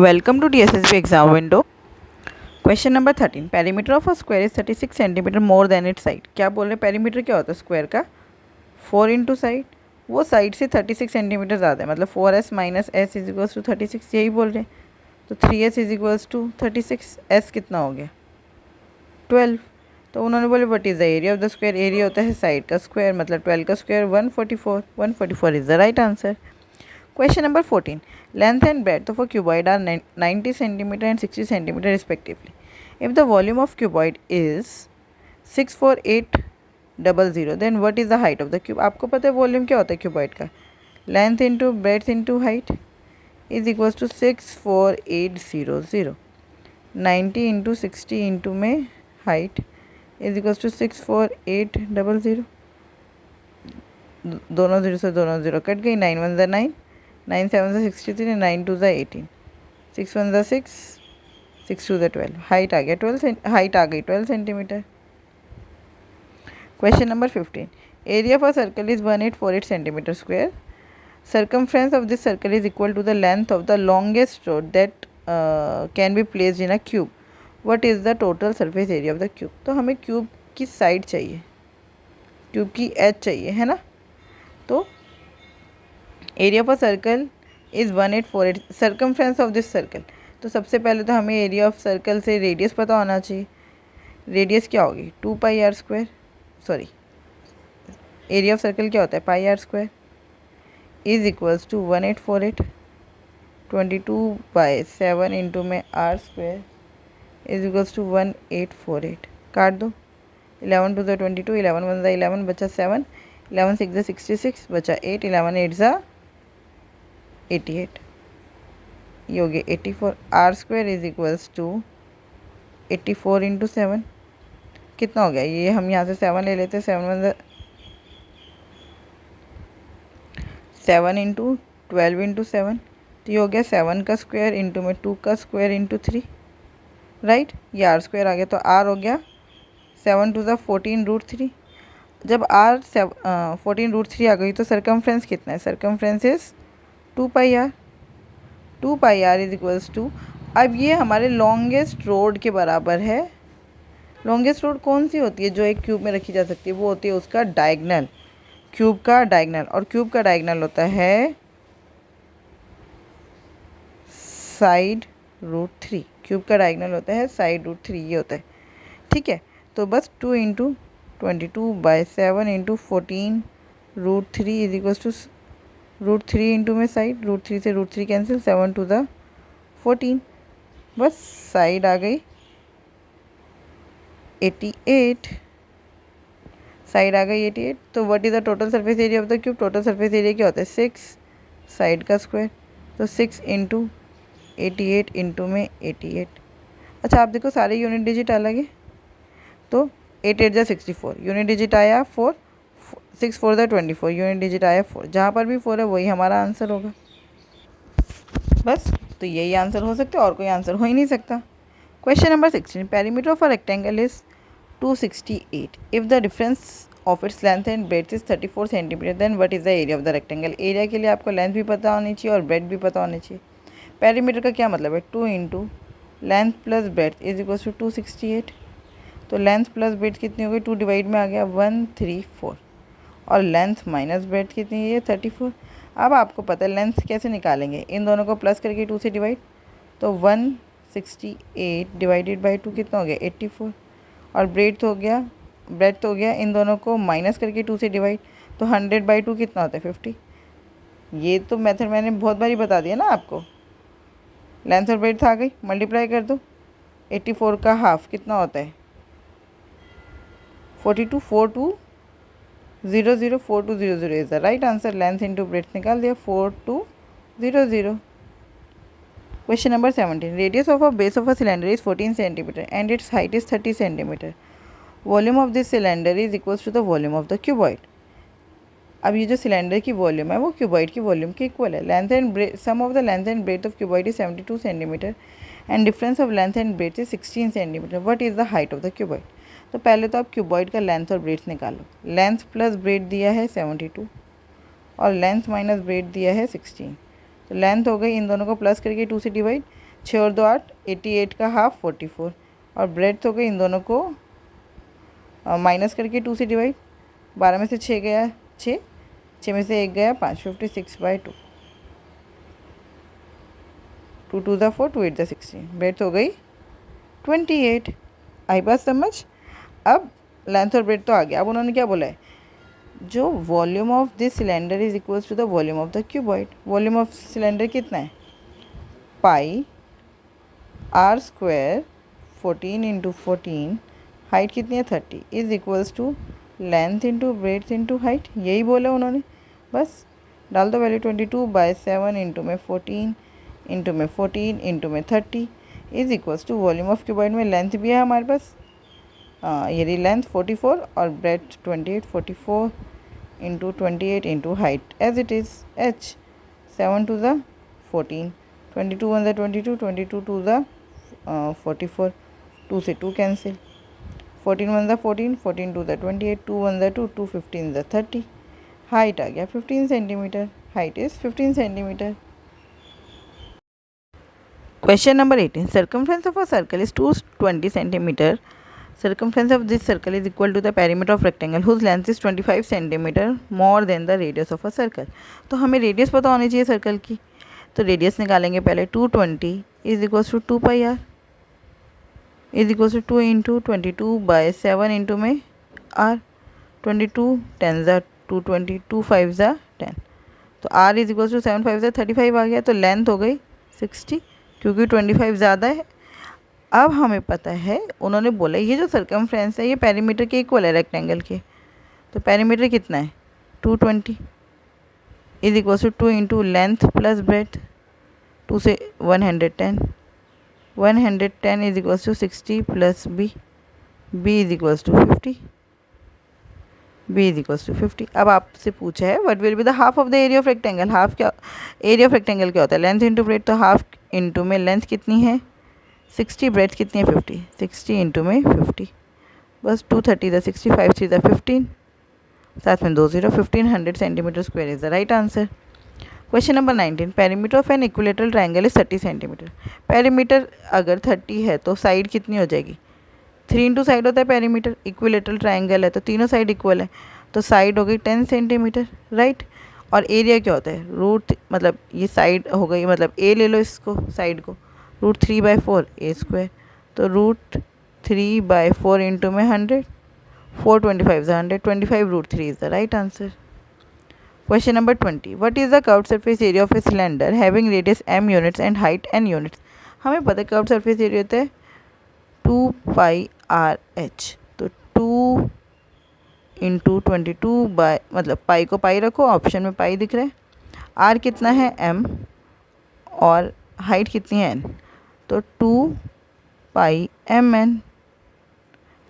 Welcome to DSSB exam window. Question number 13. Perimeter of a square is 36 centimetre more than its side. क्या बोल रहे हैं? Perimeter क्या होता है स्क्वायर का? 4 इंटू साइड, वो साइड से 36 सेंटीमीटर ज़्यादा है, मतलब 4s minus s is equals to 36, यही बोल रहे हैं. तो 3s is equals to 36, s कितना हो गया 12. तो उन्होंने बोले what is the area of the square. Area होता है साइड का स्क्वायर, मतलब 12 का square 144. 144 is the right answer. Question number 14. Length and breadth of a cuboid are 90 cm and 60 cm respectively. If the volume of cuboid is 64800, then what is the height of the cube? आपको पता है volume क्या होता है cuboid का? Length into breadth into height is equals to 64800. 90 into 60 into में height is equals to 64800. दोनों zero से दोनों जीरो कट गई. 9 1 9, 9 7 63, 9 2 18, 6 1 6, 6 2 12. हाइट आ गया 12 centimetre. Question number 15. Area of a circle is 1848 centimetre square. Circumference of this circle is equal to the length of the longest road that can be placed in a cube. What is the total surface area of the cube. तो हमें cube की side चाहिए, cube की as चाहिए, है ना. तो area of a circle is 1848. Circumference of this circle, तो सबसे पहले तो हमें एरिया ऑफ सर्कल से रेडियस पता होना चाहिए. रेडियस क्या होगी 2 pi r square. Sorry, area of circle क्या होता है pi r square is equals to 1848 22/7 into में r square is equals to 1848. काट दो. 11 2 22, 11 1 11, बचा 7, 11 6 66, बचा 8, 11 8 88. ये हो गया 84. R square is equals to 84 into 7. कितना हो गया ये, हम यहाँ से 7 ले लेते हैं. 7 इंटू 12 इंटू 7, तो ये हो गया 7 का स्क्वायर इंटू में 2 का स्क्वायर इंटू 3, राइट. ये आर स्क्वायर आ गया, तो आर हो गया 7 2 14√3. जब आर 14√3 आ गई तो सर्कमफ्रेंस कितना है? Circumference is 2 pi r. 2 pi r is equals to, अब ये हमारे लॉन्गेस्ट रोड के बराबर है. लॉन्गेस्ट रोड कौन सी होती है जो एक क्यूब में रखी जा सकती है? वो होती है उसका डायगनल, क्यूब का डायगनल. और क्यूब का डायगनल होता है साइड रूट 3. क्यूब का डायगनल होता है साइड रूट 3, ये होता है, ठीक है. तो बस 2 into 22/7 into 14√3 is equals to √3 into में साइड. √3 से √3 कैंसिल. 7 2 14, बस साइड आ गई 88. साइड आ गई 88. तो what is the total surface area of the cube. Total surface area क्या होता है 6 साइड का स्क्वायर, तो 6 इंटू 88 इंटू में 88. अच्छा आप देखो सारे यूनिट डिजिट अलग है, तो 8 8 64, यूनिट डिजिट आया 4, 6 4 24, यूनिट डिजिट आया 4. जहाँ पर भी 4 है वही हमारा आंसर होगा. बस तो यही आंसर हो सकता है, और कोई आंसर हो ही नहीं सकता. Question number 16. Perimeter of a rectangle is 268. If the difference of its length and breadth is 34 centimetre, then what is the area of the rectangle. Area के लिए आपको लेंथ भी पता होनी चाहिए और ब्रेड भी पता होनी चाहिए. पेरीमीटर का क्या मतलब है? 2 into length plus breadth is equals to 268. तो लेंथ प्लस ब्रेड्थ कितनी हो गई? 2 डिवाइड में आ गया 134, और लेंथ माइनस ब्रेड्थ कितनी है? 34. अब आपको पता है लेंथ कैसे निकालेंगे, इन दोनों को प्लस करके 2 से डिवाइड, तो 168 डिवाइडेड बाई 2 कितना हो गया 84. और ब्रेड्थ हो गया इन दोनों को माइनस करके 2 से डिवाइड, तो 100/2 कितना होता है 50. ये तो मेथड मैंने बहुत बारी बता दिया ना आपको. लेंथ और ब्रेड्थ आ गई, मल्टीप्लाई कर दो. 84 का हाफ कितना होता है 42. 4200, 4200 is the right answer. Length into breadth निकाल दिया 4200. Question number 17. Radius of a base of a cylinder is 14 centimeter and its height is 30 centimeter. Volume of this cylinder is equals to the volume of the cuboid. अब ये जो cylinder की volume है वो cuboid की volume के इक्वल है. Length and sum of the length and breadth of cuboid is 72 centimetre and difference of length and breadth is 16 centimetre. What is the height of the cuboid. तो पहले तो आप क्यूबॉइड का लेंथ और ब्रेथ निकालो. लेंथ प्लस ब्रेथ दिया है 72 और लेंथ माइनस ब्रेथ दिया है 16. तो लेंथ हो गई, इन दोनों को प्लस करके 2 से डिवाइड, 6 और 2 8, 88 का हाफ 44, और ब्रेड्थ हो गई इन दोनों को माइनस करके 2 से डिवाइड। 12 में से 6 गया 6, 6 में से 1 गया 5, 56/2, 2 2 4, 2 8 16, ब्रेड्थ हो गई 28। आई बात समझ। अब लेंथ और ब्रेड्थ तो आ गया। अब उन्होंने क्या बोला है, जो volume of this cylinder is equals to the volume of the cuboid. Volume of cylinder कितना है, pi r square 14 into 14, height कितनी है 30, is equals to length into breadth into height. यही बोला उन्होंने, बस डाल दो वैल्यू 22/7 इंटू में 14 इंटू में 14 इंटू में 30 is equals to volume of cuboid में लेंथ भी है हमारे पास, ये रही लेंथ 44 और breadth 28, 44 into 28 into height as it is h, 7 2 ज़ा 14, 22 1 ज़ा 22, 22 2 ज़ा 44, 2 से 2 कैंसिल, 14 1 ज़ा 14, 14 2 ज़ा 28, 2 1 ज़ा 2, 2 15 ज़ा 30, हाइट आ गया 15 centimetre, height is 15 centimetre. Question number 18. Circumference of a circle is 220 centimeter. Circumference of this circle is equal to the perimeter of rectangle whose length is 25 centimeter more than the radius of a circle. तो हमें radius पता होनी चाहिए circle की, तो radius निकालेंगे पहले। 220 is equals to 2 pi r is equals to 2 into 22/7 into में आर, 22 10 ज़ा 220, 2 5 ज़ा 10, तो आर इज इक्वल्स टू 7 5 ज़ा 35 आ गया। तो लेंथ हो गई 60 क्योंकि 25 ज़्यादा है। अब हमें पता है उन्होंने बोला ये जो सर्कमफ्रेंस है ये पेरीमीटर के इक्वल है रेक्टेंगल के, तो पेरीमीटर कितना है 220 is equals to 2 into length plus breadth, 2 से 110, 110 is equals to 60 plus b is equals to 50, b is equals to 50। अब आपसे पूछा है what will be the half of the area of rectangle. Half क्या, area of rectangle क्या होता है, length into breadth, तो हाफ इंटू में लेंथ कितनी है 60, ब्रेड्थ कितनी है 50, 60 इंटू में 50, बस 230 द 60, 5 3 द 15, साथ में 2 0, 1500 centimetre square is the right answer. Question number 19. Perimeter of an equilateral triangle is 30 centimetre. Perimeter अगर 30 है तो साइड कितनी हो जाएगी, 3 इंटू साइड होता है पेरीमीटर, इक्विलेटरल ट्रायंगल है तो तीनों साइड इक्वल है, तो साइड हो गई 10 सेंटीमीटर, राइट। और एरिया क्या होता है, रूट, मतलब ये साइड हो गई, मतलब ए ले लो इसको साइड को, √3/4 ए स्क्वायर, तो √3/4 इंटू में 100, 425 100, 25 √3 is the right answer. Question number 20. What is the curved surface area of a cylinder having radius m units and height n units. हमें पता है कर्व्ड सरफेस एरिया होता है 2 पाई आर एच, तो 2 into 22 bye, मतलब पाई को पाई रखो, option में पाई दिख रहा है, आर कितना है m और हाइट कितनी है n, तो 2 पाई एम एन,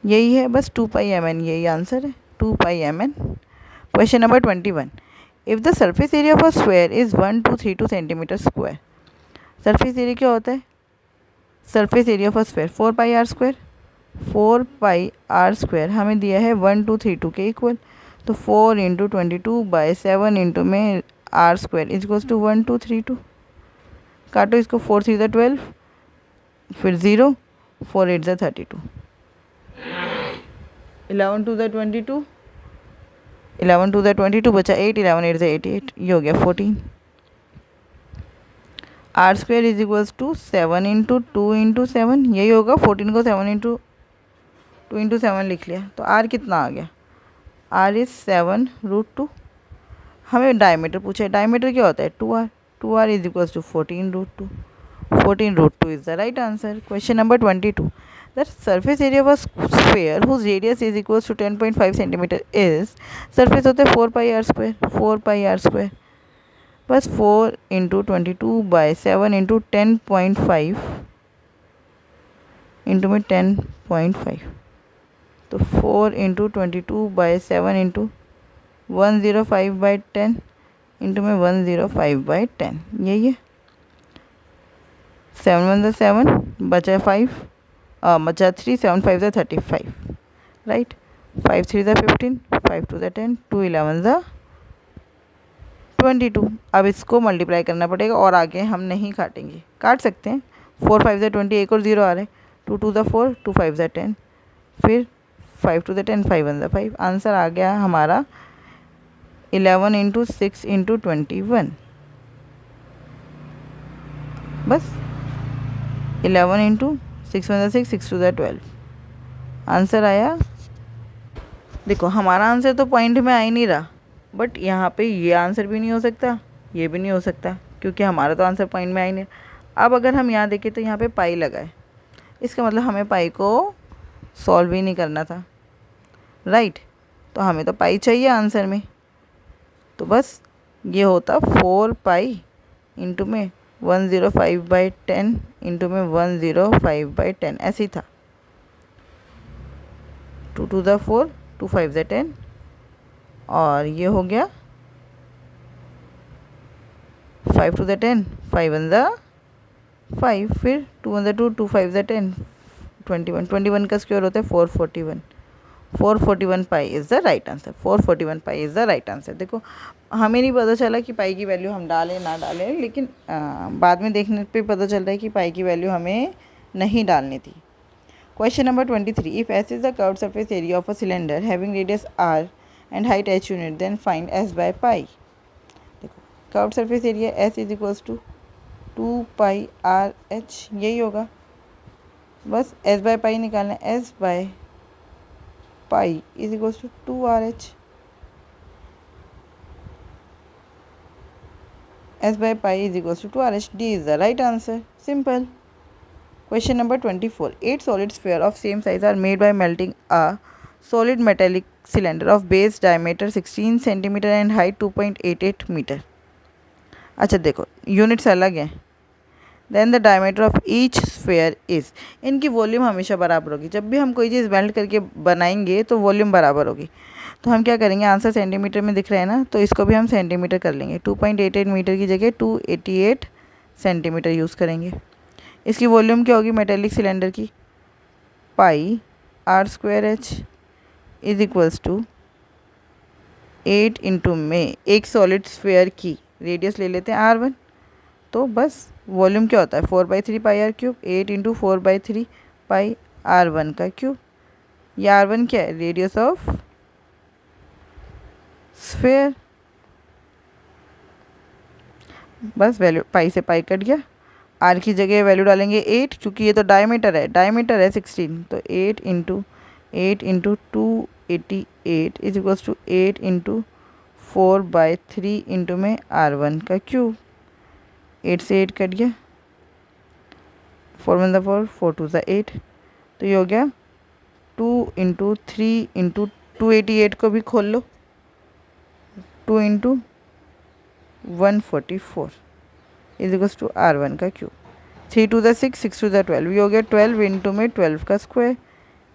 यही है बस 2 पाई एम एन, यही आंसर है 2 pi m n. Question number 21. If the surface area of a square is 1232 centimetre square. Surface area क्या होता है, surface area of a square 4 pi r square, 4 pi r square हमें दिया है 1232 के equal, तो 4 इंटू 22/7 इंटू में r square is equals to 1232, काटो इसको, 4 3 ज़ा 12, फिर 0, 4 8 ज़ा 32, 11 2 ज़ा 22, 11 2 ज़ा 22 बचा 8, 11 8 ज़ा 88, ये हो गया 14। R square is equals to 7 into 2 into 7, यही होगा, 14 को 7 इंटू 2 इंटू 7 लिख लिया, तो आर कितना आ गया, आर इज़ 7√2। हमें डायमीटर पूछा है, डायमीटर क्या होता है 2r, 2r is equals to 14√2, 14√2 is the right answer. Question number 22. The surface area of a sphere whose radius is equals to 10.5 centimetre is, surface होता है 4 pi r square, 4 pi r square, बस 4 into 22/7 into 10.5 into में 10.5, तो 4 into 22/7 into 105/10 into में 105/10, यही है। 7 1 ज़ा 7, बचा 5, बचा 3, 7 5 ज़ा 35, राइट, 5 3 ज़ा 15, 5 2 ज़ा 10, 2 11 ज़ा 22। अब इसको मल्टीप्लाई करना पड़ेगा और आगे हम नहीं काटेंगे, काट सकते हैं, 4 5 20, एक और 0 आ रहा है, 2 2 4, 2 5 10, फिर 5 2 10, 5 1 5। आंसर आ गया हमारा 11 इंटू 6 इंटू 21। बस 11 इंटू 6 1 6, 6 2 12, आंसर आया। देखो हमारा आंसर तो पॉइंट में आ ही नहीं रहा, बट यहाँ पे ये आंसर भी नहीं हो सकता, ये भी नहीं हो सकता, क्योंकि हमारा तो आंसर पॉइंट में आ ही नहीं। अब अगर हम यहाँ देखें तो यहाँ पे पाई लगा है, इसका मतलब हमें पाई को सॉल्व ही नहीं करना था, राइट। तो हमें तो पाई चाहिए आंसर में, तो बस ये होता 4 पाई इंटू में 105/10 इंटू में 105/10, ऐसे ही था। 2 2 4, 2 5 10, और ये हो गया 5 2 10, 5 1 5, फिर 2 1 2, 2 5 10, 21, 21 का स्क्वायर होता है 441, 441 pi is the right answer, 441 pi is the right answer. देखो हमें नहीं पता चला कि पाई की वैल्यू हम डालें ना डालें, लेकिन बाद में देखने पे पता चल रहा है कि पाई की वैल्यू हमें नहीं डालनी थी। Question number 23, if s is the curved surface area of a cylinder having radius r and height h unit, then find s by pi. देखो curved surface area s is equals to 2 pi r h, यही होगा। बस s by pi निकालना है, s by pi is equals to 2RH, s by pi is equals to 2RH. D is the right answer. Simple. Question number 24. 8 solid sphere of same size are made by melting a solid metallic cylinder of base diameter 16 cm and height 2.88 meter. अच्छा देखो units अलग हैं। Then the diameter of each sphere is, इनकी volume हमेशा बराबर होगी। जब भी हम कोई चीज़ मेल्ट करके बनाएंगे तो वॉल्यूम बराबर होगी। तो हम क्या करेंगे, आंसर सेंटीमीटर में दिख रहा है ना, तो इसको भी हम सेंटीमीटर कर लेंगे। 2.88 मीटर की जगह 288 सेंटीमीटर यूज़ करेंगे। इसकी वॉल्यूम क्या होगी मेटेलिक सिलेंडर की, pi r square h is equals to 8 into में एक सॉलिड स्फेयर की रेडियस ले लेते हैं R1, तो बस वॉल्यूम क्या होता है 4/3 pi r cube, 8 into 4/3 pi R1 का क्यूब। ये R1 क्या है, रेडियस ऑफ स्फेयर। बस वैल्यू पाई से पाई कट गया, आर की जगह वैल्यू डालेंगे 8, क्योंकि ये तो डायमीटर है, डायमीटर है 16, तो 8 into 288 is equals to 8 into 4/3 into में R1 का क्यूब। 8 से 8 कट गया, 4 1 4, 4 2 8, तो ये हो गया 2 इंटू 3 इंटू 288 को भी खोल लो, 2 into 144 is equals to R1 का क्यूब। 3 2 6, 6 2 12, ये हो गया 12 इंटू में 12 का square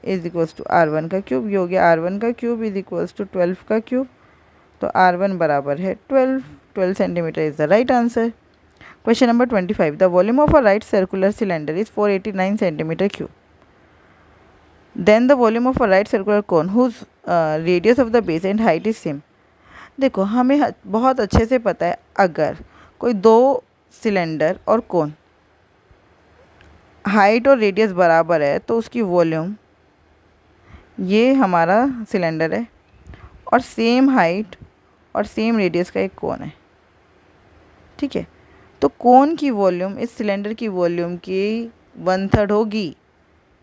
is equals to R1 का क्यूब। ये हो गया R1 का क्यूब इज इक्वल्स टू 12 का क्यूब, तो R1 बराबर है 12 centimetre is the right answer. Question number 25, the volume of a right circular cylinder is 489 centimetre cube, then the volume of a right circular cone whose radius of the base and height is same. देखो हमें बहुत अच्छे से पता है, अगर कोई दो सिलेंडर और कोन हाइट और रेडियस बराबर है तो उसकी वॉल्यूम, ये हमारा सिलेंडर है और सेम हाइट और सेम रेडियस का एक कोन है, ठीक है। तो कोन की वॉल्यूम इस सिलेंडर की वॉल्यूम की 1/3 होगी।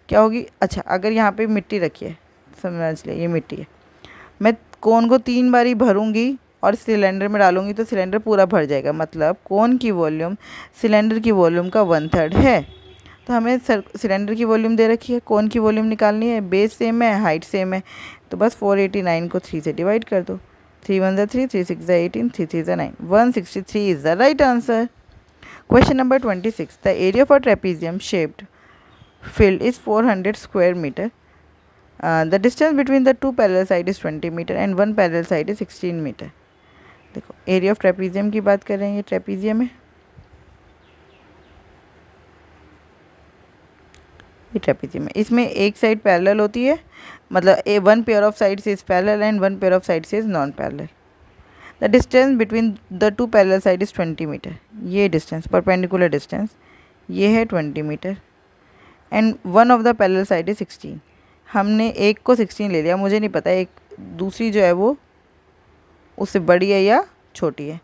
क्या होगी, अच्छा अगर यहाँ पे मिट्टी रखी है, समझ ले ये मिट्टी है, मैं कोन को 3 बारी भरूंगी और सिलेंडर में डालूंगी तो सिलेंडर पूरा भर जाएगा, मतलब कोन की वॉल्यूम सिलेंडर की वॉल्यूम का 1/3 है। तो हमें सिलेंडर की वॉल्यूम दे रखी है, कोन की वॉल्यूम निकालनी है, बेस सेम है, हाइट सेम है, तो बस 489 को 3 से डिवाइड कर दो, 3 1 3, 3 6 18, 3 3 9, 163 is the right answer. Question number 26, the area for trapezium shaped field is 400 square meter. The distance between the two parallel side is 20 meter and one parallel side is 16 meter. देखो area of trapezium की बात कर रहे हैं, ये trapezium है, ये trapezium है। इसमें एक साइड पैरेलल होती है, मतलब one pair of sides is parallel and one pair of sides is non parallel. The distance between the two parallel side is 20 metre, ये डिस्टेंस परपेंडिकुलर डिस्टेंस ये है 20 metre and one of the parallel side is 16। हमने एक को 16 ले लिया, मुझे नहीं पता एक दूसरी जो है वो उससे बड़ी है या छोटी है,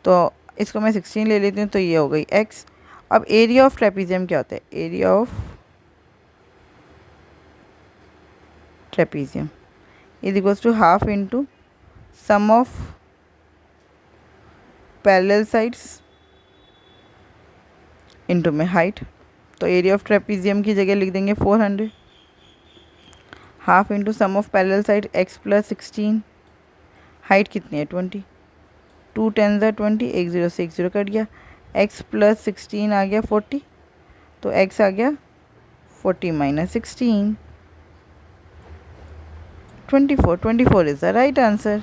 तो इसको मैं 16 ले लेती हूँ, तो ये हो गई x। अब एरिया ऑफ ट्रेपीजियम क्या होता है? Area of trapezium is equals to half into sum of parallel sides into में हाइट। तो एरिया ऑफ ट्रेपीजियम की जगह लिख देंगे 400, half into sum of parallel side x plus 16, height कितनी है 20, 2 10 20, एक 0 से एक 0 कट गया, x प्लस 16 आ गया 40, तो x आ गया 40 minus 16, 24। 24 is the right answer.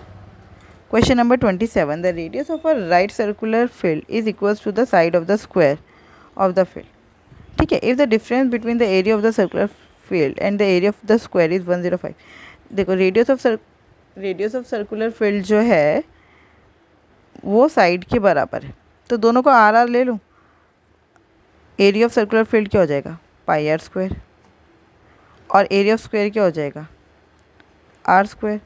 Question number 27. The radius of a right circular field is equals to the side of the square of the field. ठीक है, if the difference between the area of the circular field and the area of the square is 105. देखो radius of circular field जो है वो side के बराबर है, तो दोनों को आर आर ले लूँ। एरिया ऑफ सर्कुलर फील्ड क्या हो जाएगा? पाई आर स्क्वायर, और एरिया ऑफ स्क्वायर क्या हो जाएगा? आर स्क्वायर,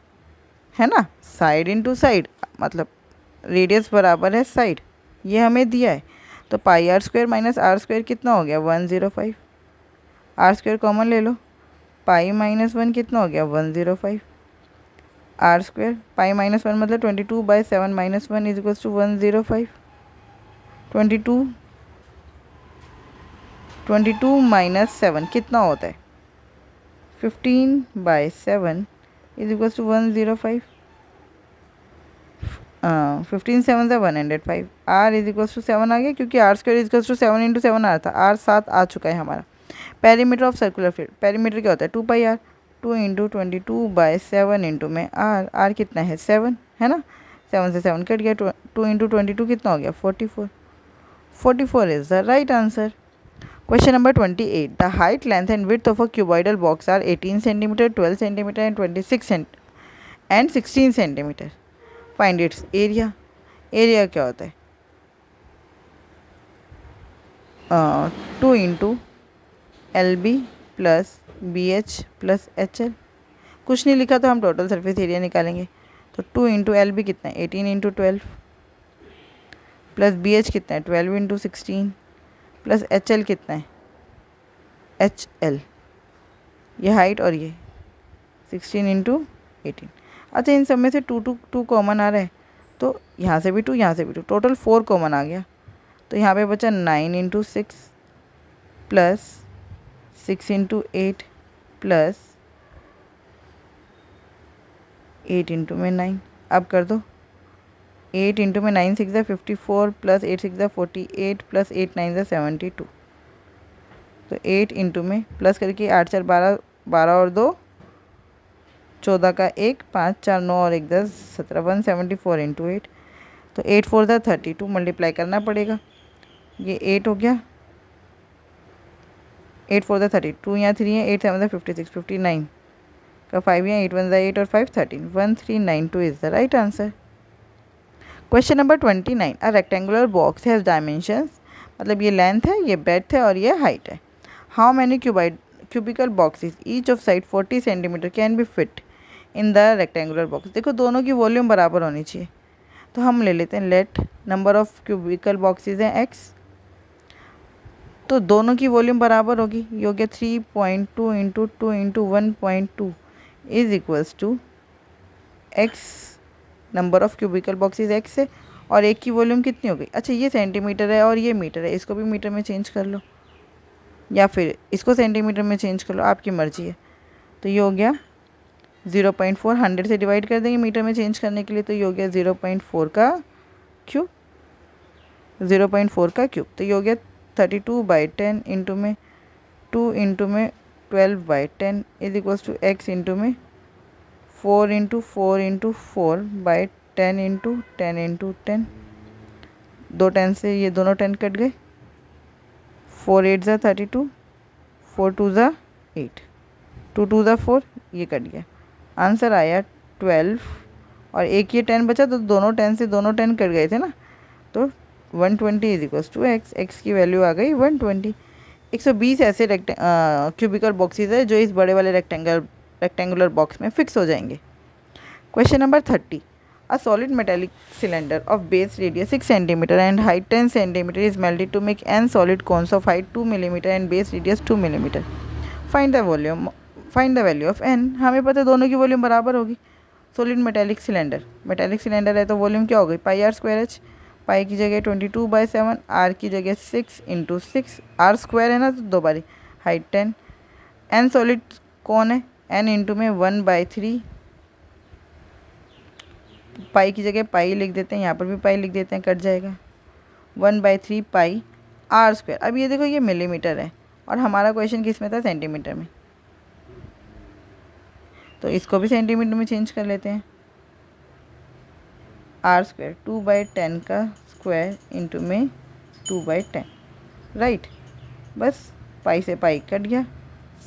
है ना। साइड इनटू साइड मतलब रेडियस बराबर है साइड, ये हमें दिया है, तो pi r square minus r square कितना हो गया? 105। आर स्क्वायर कॉमन ले लो, पाई माइनस 1 कितना हो गया? 105। आर स्क्वायर पाई माइनस 1 मतलब 22/7 minus 1 is equals to 105। 22 minus 7 कितना होता है? 15/7 is equals to 105। 15 7 105। R is equals to 7 आ गया, क्योंकि r square is equals to 7 into 7 आ रहा था, आर 7 आ चुका है हमारा। Perimeter of circular field, perimeter क्या होता है? 2 पाई आर, 2 इंटू 22/7 इंटू में आर, आर कितना है? 7 है ना, 7 से 7 कट गया, 2 इंटू 22 कितना हो गया? 44। 44 is the right answer. Question number 28. The height, length and width of a cuboidal box are 18 cm, 12 cm and 26 cm and 16 cm. Find its area. Area क्या होता है? 2 into LB plus BH plus HL। कुछ नहीं लिखा तो हम total surface area निकालेंगे, तो 2 इंटू LB कितना है? 18 इंटू 12 प्लस BH कितना है? 12 इंटू 16 प्लस HL कितना है? HL, ये हाइट और ये 16 इंटू 18। अच्छा, इन सब में से 2 कॉमन आ रहा है, तो यहाँ से भी 2, यहाँ से भी 2, टोटल 4 कॉमन आ गया, तो यहाँ पे बचा 9 into 6 plus 6 into 8 plus 8 into में 9। अब कर दो, 8 इंटू में 9 6 54 प्लस 8 6 48 प्लस 8 9 72। तो 8 इंटू में प्लस करके 8 4 12, 12 और 2 14 का 1, 5 4 9 और 1 10 17, 174 इंटू 8, तो 8 4 32 मल्टीप्लाई करना पड़ेगा। ये 8 हो गया, 8 4 32, यहाँ 3 है, 8 7 56, 59 का 5 यहाँ, 8 1 8 और 5 13, 1392 is the right answer. Question number 29। A rectangular box has dimensions, मतलब ये लेंथ है, ये ब्रेड्थ है और ये हाइट है। How many cubical boxes each of side 40 centimetre can be fit in the rectangular box. देखो दोनों की वॉल्यूम बराबर होनी चाहिए, तो हम ले लेते हैं let number of cubical boxes हैं x, तो दोनों की वॉल्यूम बराबर होगी, ये हो गया 3.2 into 2 into 1.2 is equals to x number of cubical boxes x है, और एक की वॉल्यूम कितनी हो गई? अच्छा, ये सेंटीमीटर है और ये मीटर है, इसको भी मीटर में चेंज कर लो या फिर इसको सेंटीमीटर में चेंज कर लो, आपकी मर्ज़ी है। तो ये हो गया 0.4, 100 से डिवाइड कर देंगे मीटर में चेंज करने के लिए, तो ये हो गया 0.4 का क्यूब, 0.4 का क्यूब, तो ये हो गया 32/10 इंटू में 2 इंटू में 12/10 is equals to x into में 4 इंटू 4 इंटू 4/10 इंटू 10 इंटू 10। 2 10 से ये दोनों 10 कट गए, 4 8 32, 4 2 8, 2 2 4, ये कट गया, आंसर आया 12। और एक ये 10 बचा, तो दोनों 10 से दोनों 10 कट गए थे ना, तो 120 is equals to x, x की वैल्यू आ गई 120। 120 ऐसे क्यूबिकल बॉक्सेस है जो इस बड़े वाले रेक्टेंगुलर बॉक्स में फिक्स हो जाएंगे। Question number 30, a solid metallic cylinder of base radius 6 cm and height 10 cm is melted to make n solid cones of height 2 mm and base radius 2 mm। Find the value of n. हमें पता है दोनों की volume बराबर होगी। Solid metallic cylinder है तो volume क्या हो गई, पाई आर स्क्वायर एच। पाई की जगह 22/7, आर की जगह 6 × 6, आर स्क्वायर है ना तो 2 बारी, हाइट 10। एन सॉलिड कौन है, एन इंटू में 1/3, पाई की जगह पाई लिख देते हैं, यहाँ पर भी पाई लिख देते हैं, कट जाएगा 1/3 पाई आर स्क्वायर। अब ये देखो ये मिलीमीटर है और हमारा क्वेश्चन किस में था, सेंटीमीटर में, तो इसको भी सेंटीमीटर में चेंज कर लेते हैं। आर स्क्वायर 2/10 का स्क्वायर इंटू में 2/10, राइट। बस पाई से पाई कट गया,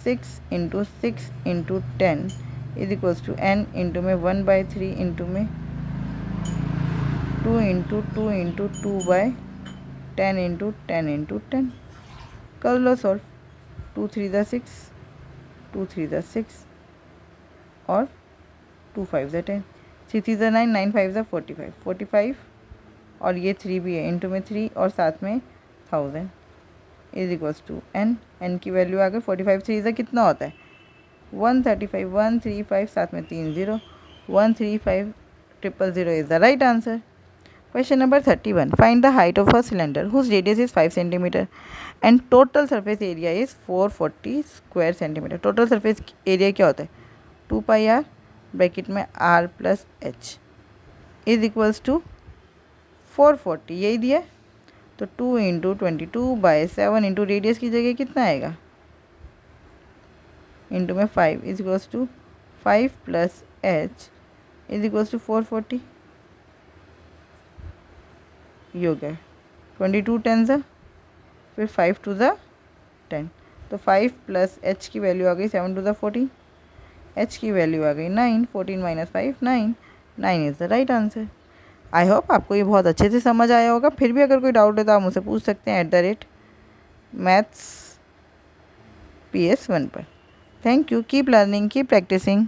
6 × 6 × 10 is equals to n into में 1/3 इंटू में 2 × 2 × 2/10 इंटू 10 × 10। कर लो सॉल्व, 2 3 ज़ा 6, 2 3 ज़ा 6 और 2 5 ज़ा 10, 3 3 ज़ा 9, 9 5 ज़ा 45, 45 और ये 3 भी है, इंटू में 3 और साथ में 1000 is equals to n. N की वैल्यू आ गई 45, 3 ज़ा कितना होता है 135, 135 साथ में 3 0, 135,000 is the right answer. Question number 31. Find the height of a cylinder whose radius is 5 cm and total surface area is 440 square centimeter. Total surface area क्या होता है, 2 pi r ब्रैकेट में r plus h is equals to 440, यही दिया है। तो 2 × 22/7 into radius की जगह कितना आएगा, इंटू में 5 is equals to 5 + h is equals to 440, ये हो गया 22 10 ज़ा, फिर 5 2 ज़ा 10, तो 5 + h की वैल्यू आ गई 7 2 ज़ा 14, h की वैल्यू आ गई 9, 14 - 5 9, 9 is the right answer. I hope आपको ये बहुत अच्छे से समझ आया होगा। फिर भी अगर कोई डाउट है तो आप मुझसे पूछ सकते हैं @maths PS1 पर। Thank you, keep learning, keep practising.